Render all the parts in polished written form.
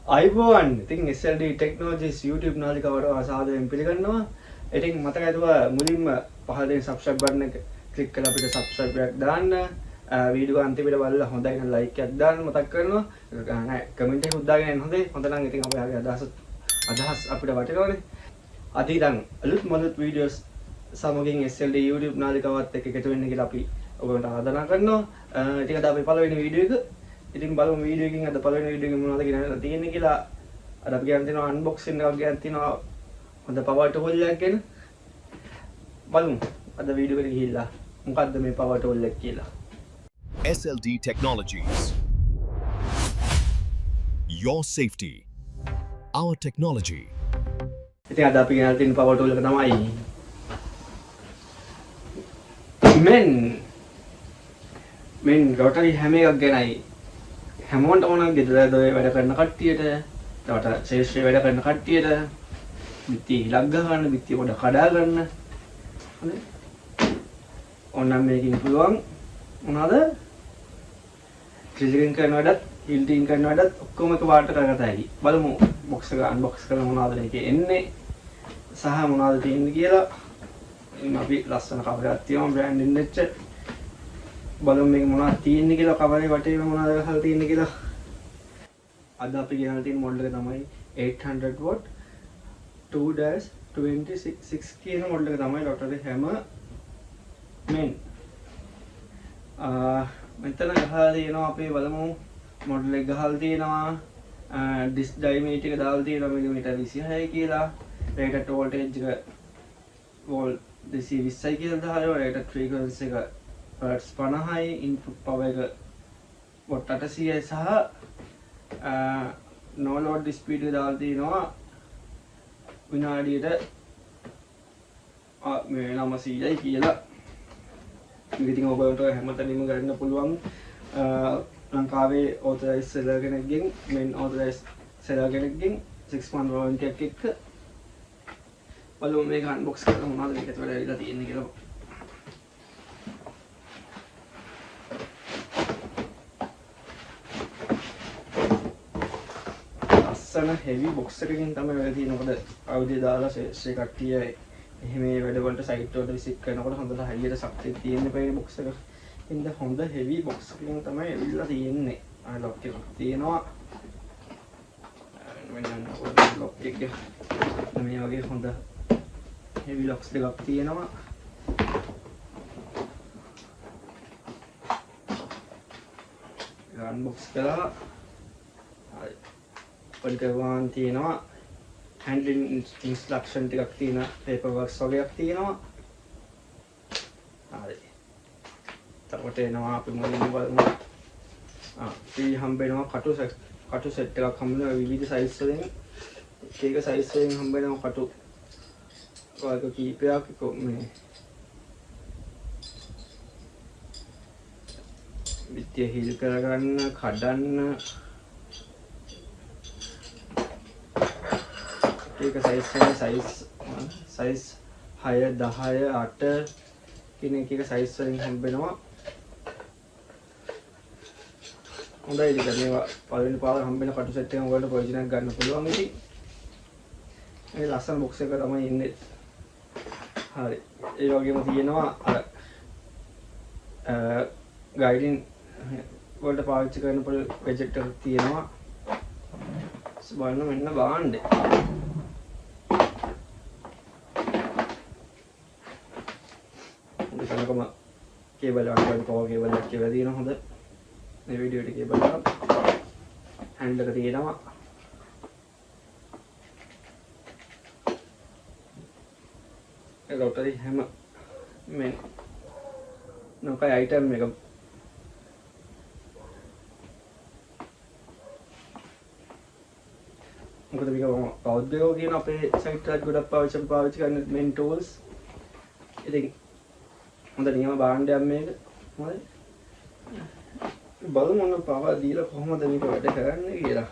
අයිබෝන් ඉතින් SLD Technologies YouTube නාලිකාවට ආසාදයෙන් පිළිගන්නවා. ඉතින් මතක ඇතුවා මුලින්ම පහළ දෙන subscribe button එක click කරලා අපිට subscribe එකක් දාන්න. වීඩියෝ අන්තිමට බලලා හොඳයි නම් like එකක් දාන්න මතක් කරනවා. නෑ comment එකක් දාගෙන යන්න හොඳයි. හොඳ නම් ඉතින් අපේ අදහස් අපිට වටිනවනේ. අද ඉතින් අලුත් videos සමගින් SLD YouTube නාලිකාවත් එක්ක එකතු වෙන්න කියලා අපි ඔයගොල්ලන්ට ආරාධනා කරනවා. ඉතින් අද අපි පළවෙනි වීඩියෝ එක ඉතින් බලමු වීඩියෝ එකකින් අද පළවෙනි වීඩියෝ එකේ මොනවද කියන්න තියෙන්නේ කියලා. අද අපි ගන්න තියෙනවා අන්බොක්සින් එකක් ගන්න තියෙනවා හොඳ පවර් ටූල් එකක් ගැන. බලමු අද වීඩියෝ එකට ගිහිල්ලා මොකද්ද මේ පවර් ටූල් එක කියලා. SLD Technologies. Your safety. Our technology. ඉතින් අද අපි ගන්න තියෙන පවර් ටූල් එක තමයි මෙන් රොටරි හැම එකක් ගැනයි හැමෝටම ඕන ගෙදර දොයේ වැඩ කරන කට්ටියට, තවට ශේෂ්ත්‍රයේ වැඩ කරන කට්ටියට, බිත්තිය ඉලක්ක ගන්න, බිත්තිය පොඩ කඩා ගන්න. හරි. ඕනනම් මේකෙන් පුළුවන් මොනවාද? ඩ්‍රිලින් කරන වැඩත්, හිල්ටින් කරන වැඩත් ඔක්කොම එක පාට කරගත හැකි. බලමු බොක්ස් එක අන්බොක්ස් කරලා මොනවද මේකේ එන්නේ සහ මොනවද තියෙන්නේ කියලා. ඉතින් අපි ලස්සන කවර් එකක් තියමු බ්‍රෑන්ඩින් වෙච්ච. බලමු මේක මොනවද තියෙන්නේ කියලා, කවරේ වටේම මොනවද ගහලා තියෙන්නේ කියලා. අද අපි ගෙනල්ලා තියෙන මොඩල් එක තමයි 800 watt 2-26 කියන මොඩල් එක තමයි රොටරි හැම මෙන්. මෙතන ගහලා තියෙනවා අපේ බලමු මොඩල් එක ගහලා තියෙනවා. ඩිස්ක් ඩයමීටර් එක දාලා තියෙනවා මිලිමීටර් 26 කියලා. රේටඩ් වෝල්ටේජ් එක වෝල්ට් 220යි කියලා දාලා. රේටඩ් ෆ්‍රීකවන්සි එක Hz 50යි. ඉන්පුට් පවර් එක වොට් 800යි සහ no load ස්පීඩ් එක දාලා තියෙනවා විනාඩියට මේ 900යි කියලා. මේක ඉතින් ඔයගොල්ලන්ට හැමතැනම ගන්න පුළුවන්. ලංකාවේ authorized seller කෙනෙක්ගෙන්, main authorized seller කෙනෙක්ගෙන් 6 month warranty එකක් එක්ක. බලමු මේක unbox කරලා මොනවද මේක ඇතුළේ ඇවිල්ලා තියෙන්නේ කියලා. ලස්සන heavy box එකකින් තමයි වැඩ තියෙන්නේ. මොකද අවුදිය දාලා ශේෂ්ත්‍රයේ කට්ටිය එහෙම මේ වැඩවලට සයිට් වලට විසිට් කරනකොට හොඳට හරියට ශක්තිය තියෙන පේ box එක. ඉතින් හොඳ heavy box එකකින් තමයි ඇවිල්ලා තියෙන්නේ. ලොක් එකක් තියෙනවා. මෙන්න ලොක් එක. මේ වගේ හොඳ heavy locks දෙකක් තියෙනවා. unbox කළා. හරි. පොඩ්ඩක් තියෙනවා. handling instruction ටිකක් තියෙන paper works වගේක් තියෙනවා. හරි. තවට එනවා අපි මුලින්ම බලමු. free හම්බ වෙනවා කටු set එකක් හම්බ වෙනවා විවිධ size වලින්. එක size වලින් හම්බ වෙනවා කටු වර්ග කීපයක්. මේ විත්‍ය හිල් කරගන්න, කඩන්න. ඒක size 6 10 8 කියන එක size වලින් හම්බ වෙනවා. හොඳයි ඉතින් මේවා පළවෙනි පාර හම්බ වෙන කටු සෙට් එක ඔයගොල්ලෝ ප්‍රයෝජනයක් ගන්න පුළුවන්. ඉතින් මේ ලස්සන box එක තමයි ඉන්නේ. හරි. ඒ වගේම තියෙනවා අර ගයිඩින් වලට පාවිච්චි කරන පොඩි gadget එකක් තියෙනවා. බලන්න මෙන්න බාණ්ඩේ. මේකම කේබල් එකක් වගේ පවර් කේබල් එකක් කියලා තියෙනවා. හොඳ මේ වීඩියෝ එකේ කේබල් එක හෑන්ඩල් එක තියෙනවා. ඒ රොටරි හැම මේ නොකයි අයිටම් එක. මොකද මේක පෞද්ගලිකව කියන අපේ සයිට් එකත් ගොඩක් පාවිච්චි කරන main tools. ඉතින් හොඳ නියම භාණ්ඩයක් මේක. හරි. බලමු මොන පවර් දීලා කොහොමද මේක වැඩ කරන්නේ කියලා.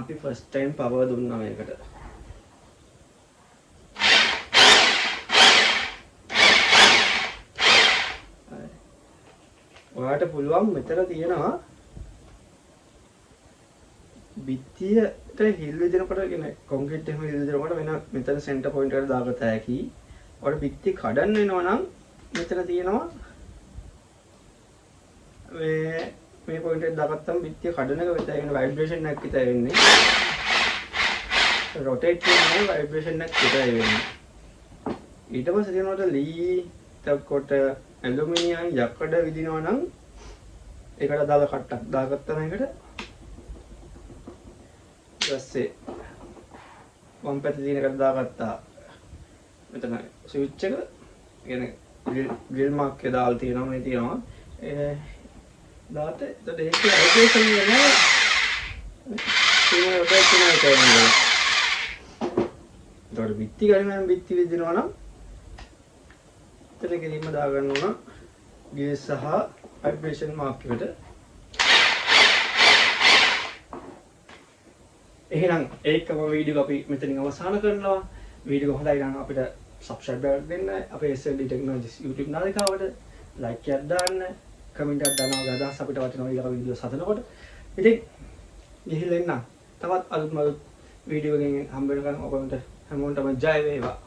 අපි first time පවර් දුන්නා මේකට. ඔයාට පුළුවන් මෙතන තියෙනවා බිත්තියට හිල් විදිනකොට කියන්නේ කොන්ක්‍රීට් එහෙම හිල් විදිනකොට වෙන මෙතන සෙන්ටර් පොයින්ට් එකට දාගත හැකි. ඔයාලට බිත්ති කඩන්න වෙනවා නම් මෙතන තියෙනවා මේ පොයින්ට් එක දාගත්තම බිත්තිය කඩන එක විතරයි වෙන ভাইබ්‍රේෂන් එකක් විතරයි වෙන්නේ. රොටේට් කරන ভাইබ්‍රේෂන් එකක් විතරයි වෙන්නේ. ඊට පස්සේ තියෙනකොට ලී තකොට ඇලුමිනියම් යකඩ විදිනවා නම් ඒකට දාලා කට්ටක් දාගත්තම ඒකට ඊපස්සේ වම් පැත්තේ තියෙන එකට දාගත්තා. මෙතන ස්විච් එක කියන්නේ ග්‍රිල් මාක් එක දාලා තියෙනවා මේ තියෙනවා. දාත එතකොට ඒක රොටේෂන් වෙනවා. ඒක රොටේෂන් එක කරනවා. එතකොට බිත්ති ගන්න බිත්ති විදිනවා නම් එතන ගෙලින්ම දාගන්න ඕන ගියර් සහ ভাইබ්‍රේෂන් මාක් එකට. එහෙනම් ඒකම වීඩියෝ අපි මෙතනින් අවසන් කරනවා. වීඩියෝ හොඳයි නම් අපිට subscribe එකක් දෙන්න. අපේ SLD Technologies YouTube නාලිකාවට like එකක් දාන්න. comment එකක් දානවා අදහස් අපිට වටිනවා ඊළඟ වීඩියෝ හදනකොට. ඉතින් ගිහිල්ලා එන්න. තවත් අලුත් වීඩියෝ එකකින් හම්බ වෙනකන් ඔබට හැමෝටම ජය වේවා.